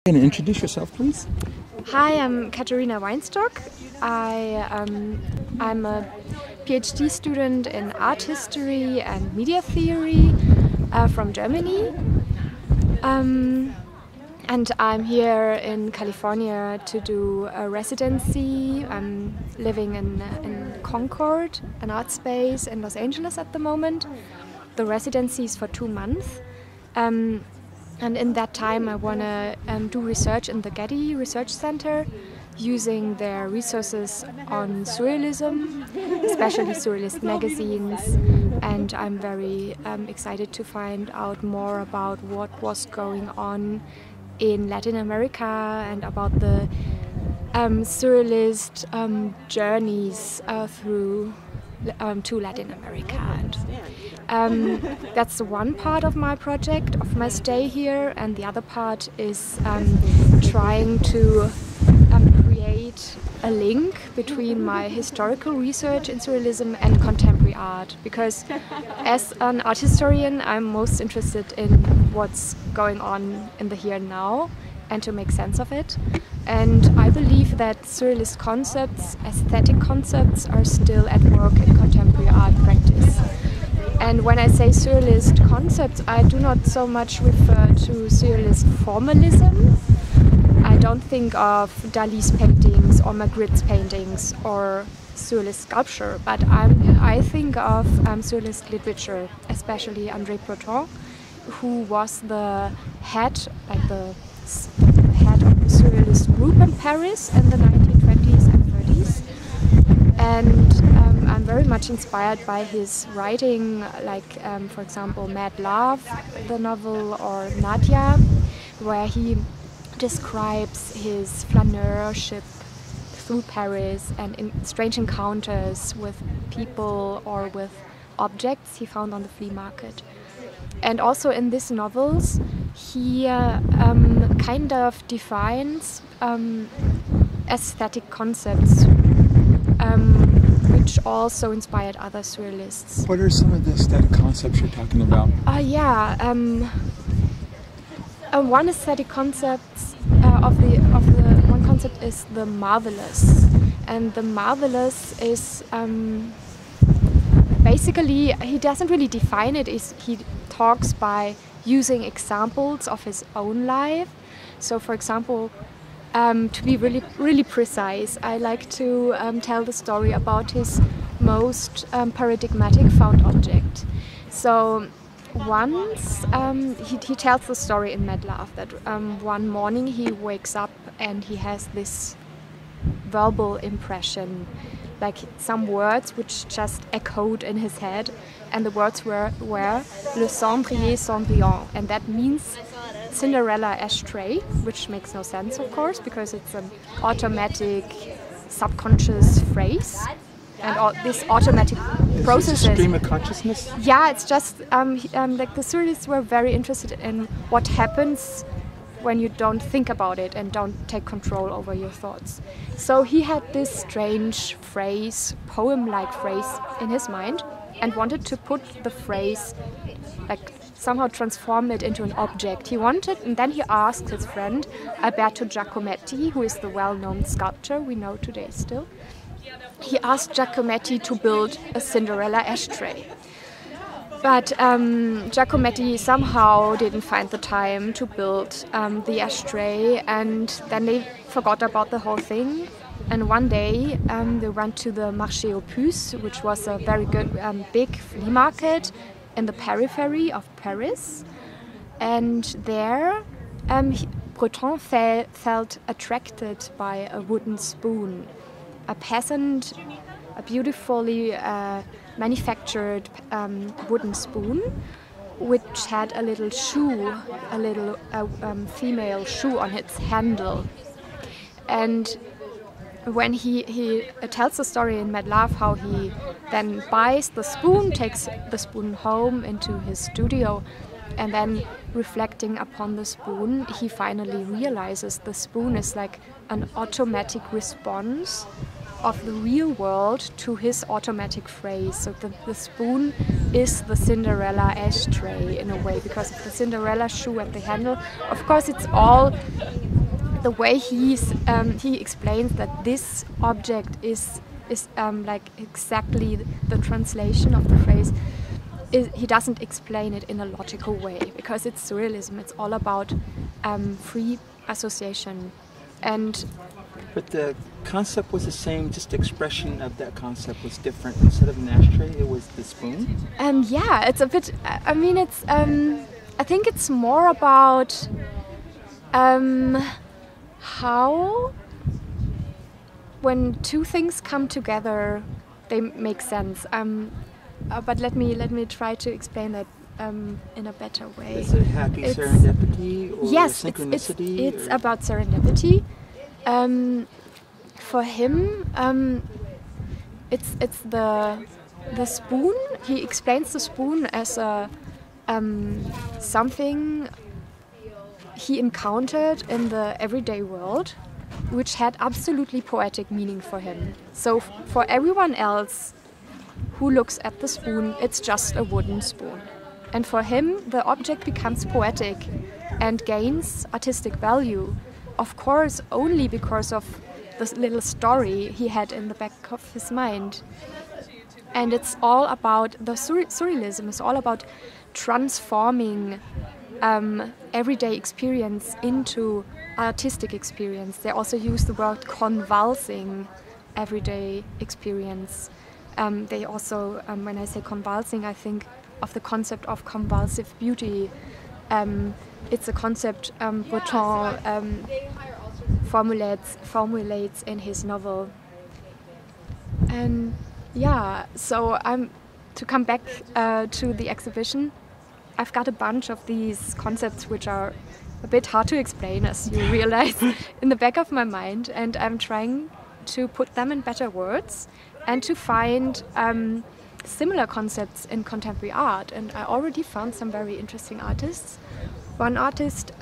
Can you introduce yourself, please? Hi, I'm Katharina Weinstock. I'm a PhD student in art history and media theory from Germany. And I'm here in California to do a residency. I'm living in Concord, an art space in Los Angeles at the moment. The residency is for 2 months. And in that time I want to do research in the Getty Research Center using their resources on surrealism, especially surrealist magazines. And I'm very excited to find out more about what was going on in Latin America and about the surrealist journeys through to Latin America. And that's one part of my project, of my stay here, and the other part is trying to create a link between my historical research in surrealism and contemporary art, because as an art historian I'm most interested in what's going on in the here and now and to make sense of it. And I believe that surrealist concepts, aesthetic concepts, are still at work in contemporary art practice. And when I say surrealist concepts, I do not so much refer to surrealist formalism. I don't think of Dali's paintings or Magritte's paintings or surrealist sculpture, but I think of surrealist literature, especially André Breton, who was the head, head of the surrealist group in Paris in the 1920s and 30s. And I'm very much inspired by his writing, like for example Mad Love, the novel, or Nadia, where he describes his flaneurship through Paris and in strange encounters with people or with objects he found on the flea market. And also in these novels he kind of defines aesthetic concepts which also inspired other surrealists. What are some of the aesthetic concepts you're talking about? One aesthetic concept one concept is the marvelous, and the marvelous is basically, he doesn't really define it. He talks by using examples of his own life. So, for example, to be really precise, I like to tell the story about his most paradigmatic found object. So once he tells the story in Mad Love that one morning he wakes up and he has this verbal impression, like some words which just echoed in his head, and the words were Le Cendrier Cendrillon, and that means Cinderella ashtray, which makes no sense, of course, because it's an automatic subconscious phrase, and all these automatic processes. Stream of consciousness? Yeah, it's just like the surrealists were very interested in what happens when you don't think about it and don't take control over your thoughts. So he had this strange phrase, poem-like phrase in his mind, and wanted to put the phrase, like somehow transform it into an object. He wanted, and then he asked his friend Alberto Giacometti, who is the well-known sculptor we know today still. He asked Giacometti to build a Cinderella ashtray. But Giacometti somehow didn't find the time to build the ashtray, and then they forgot about the whole thing. And one day they went to the Marché aux Puces, which was a very good big flea market in the periphery of Paris. And there Breton felt attracted by a wooden spoon. A peasant, a beautifully manufactured wooden spoon, which had a little shoe, a little female shoe on its handle. And when he tells the story in Mad Love how he then buys the spoon, takes the spoon home into his studio, and then reflecting upon the spoon, he finally realizes the spoon is like an automatic response of the real world to his automatic phrase. So the spoon is the Cinderella ashtray in a way, because of the Cinderella shoe at the handle. Of course, it's all the way he explains that this object is like exactly the translation of the phrase, he doesn't explain it in a logical way, because it's surrealism. It's all about free association. But the concept was the same, just the expression of that concept was different. Instead of an ashtray, it was the spoon? Yeah, it's a bit, I mean, it's, I think it's more about how when two things come together, they make sense. But let me try to explain that in a better way. Is it happy serendipity or yes, synchronicity? It's about serendipity. For him, it's the spoon. He explains the spoon as a something he encountered in the everyday world, which had absolutely poetic meaning for him. So for everyone else who looks at the spoon, it's just a wooden spoon. And for him, the object becomes poetic and gains artistic value. Of course, only because of this little story he had in the back of his mind. And it's all about, the surrealism is all about transforming everyday experience into artistic experience. They also use the word convulsing everyday experience. They also, when I say convulsing, I think of the concept of convulsive beauty. It's a concept Breton formulates in his novel. And yeah, so to come back to the exhibition, I've got a bunch of these concepts which are a bit hard to explain, as you realize, in the back of my mind, and I'm trying to put them in better words and to find similar concepts in contemporary art. And I already found some very interesting artists. One artist